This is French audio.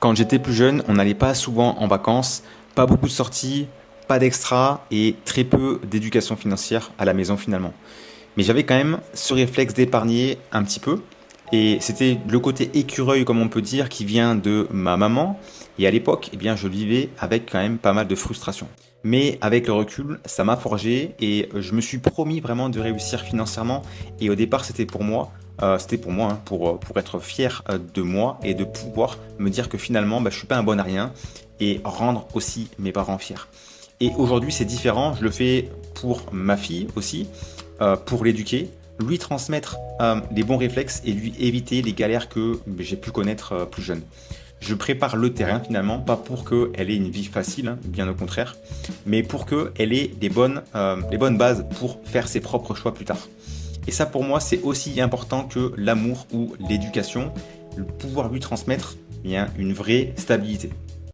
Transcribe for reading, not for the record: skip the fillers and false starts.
Quand j'étais plus jeune, on n'allait pas souvent en vacances, pas beaucoup de sorties, pas d'extra et très peu d'éducation financière à la maison finalement. Mais j'avais quand même ce réflexe d'épargner un petit peu. Et c'était le côté écureuil, comme on peut dire, qui vient de ma maman. Et à l'époque, eh bien, je vivais avec quand même pas mal de frustration. Mais avec le recul, ça m'a forgé et je me suis promis vraiment de réussir financièrement. Et au départ, c'était pour moi, hein, pour être fier de moi et de pouvoir me dire que finalement, bah, je suis pas un bon à rien et rendre aussi mes parents fiers. Et aujourd'hui, c'est différent. Je le fais pour ma fille aussi, pour l'éduquer, lui transmettre les bons réflexes et lui éviter les galères que j'ai pu connaître plus jeune. Je prépare le terrain finalement, pas pour qu'elle ait une vie facile, hein, bien au contraire, mais pour qu'elle ait les bonnes bases pour faire ses propres choix plus tard. Et ça pour moi c'est aussi important que l'amour ou l'éducation, pouvoir lui transmettre eh bien, une vraie stabilité.